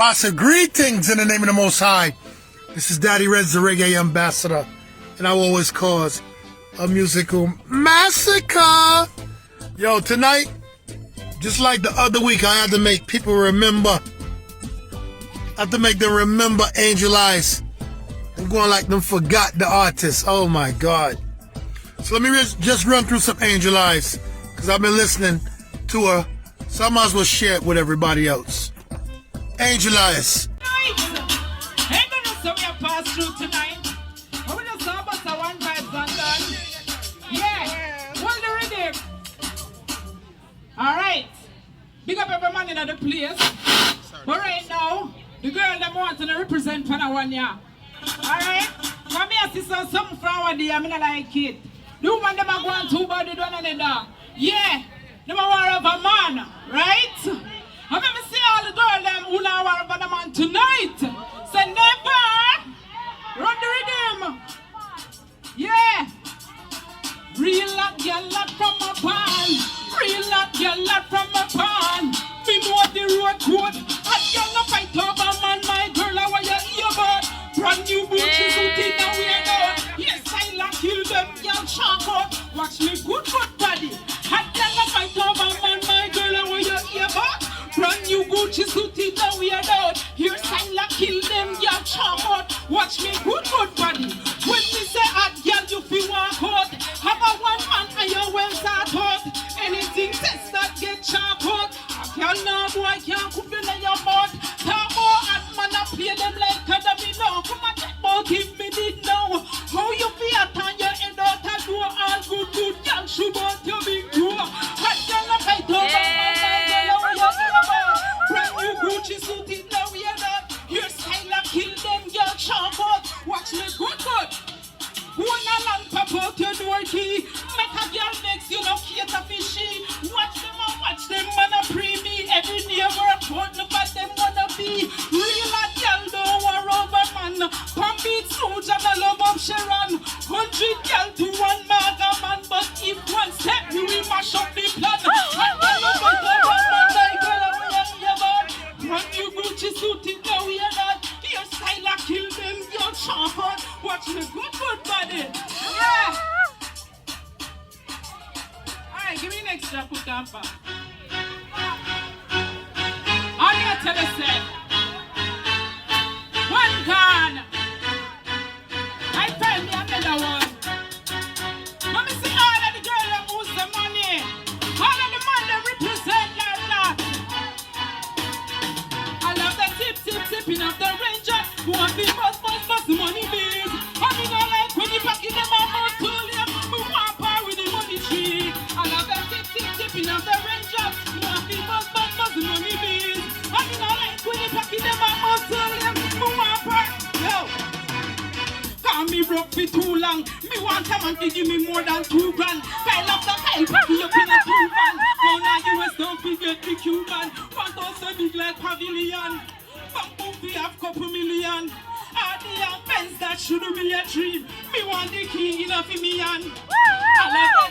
Massive greetings in the name of the Most High. This is Daddy Reds, the reggae ambassador, and I will always cause a musical massacre. Yo, tonight, just like the other week, I had to make people remember. I have to make them remember Angel Eyes. I'm going like them forgot the artist. Oh my God. So let me just run through some Angel Eyes, because I've been listening to her, so I might as well share it with everybody else. Angel Eyes. Hey, so we have passed through tonight. I will just have us a one vibes and done. Yeah, hold the rhythm. Alright. Big up every man in the place. But right now, the girl that wants to represent for that one, yeah. Alright? Come here, sister, something from our day, I'm not like it. The woman them are going two body one another. Yeah, them are war of a man, right? I never see all the girls them who now war of a man tonight. Say never run the rhythm. Yeah. Real lot girl lot from a pan. Real lot girl lot from a pan. We know the road code. Hot girl no fight over man, my girl, I want your ear bud. Brand new boots, suit in the weirdo. Yes, I like kill them, young shark out. Watch me good body. Hot girl no fight over man, my girl, I want your ear bud. Brand new Gucci suit in the weirdo. Here's I like kill them, young shark out. Watch me good body. When we say hot girl, you feel walk out. Have a one man and your well start out. Anything test that get shark out. Girl, no boy can't cook in your mouth. Talk more hot man, I play them like Academy now. Come on, take more, give me the now. How you feel on your head out and do all good, girl, shoot out your big door. Hot girl, I fight over man, girl, I want your ear. Brand new Gucci suit in the weirdo. Your style, I kill them, girl, shark out. Watch me good. One a long pop out your door key. Make a girl next, you know, cater fishy. Watch them, man, a pre-me. Every day work out, look at them wanna be. Real a girl don't war over man. Pump beat Suge and I love up Sharon. 100 girl to one maga man. But if one step, you will mash up the plan. And I love it over man, like girl, I will your man. Brand new Gucci suit in the weird that. Your style a kill them, your champion. Watch me good body. Yeah. Alright, give me an extra put on back. I'm gonna tell you, say, one gun. I tell me another one. Let me see all of the girls that lose the money. All of the men that represent like that. I love the tipping of the ranger. Want the bust money bills. I mean, I like when you pack in them on my tool. We want power with the money tree. I love the tipping of the ranger. Want the bust money bills. I mean, I like when you pack in them on my tool. We want power. Yo. Cause me broke for too long. Me want a man to give me more than 2 grand. I love the hell, packy up in a 2 van. Down at US, don't forget the Cuban. Want us so big like pavilion. Bamboo, we have couple million. All the young pens that should be a dream. Me want the king in a me and I love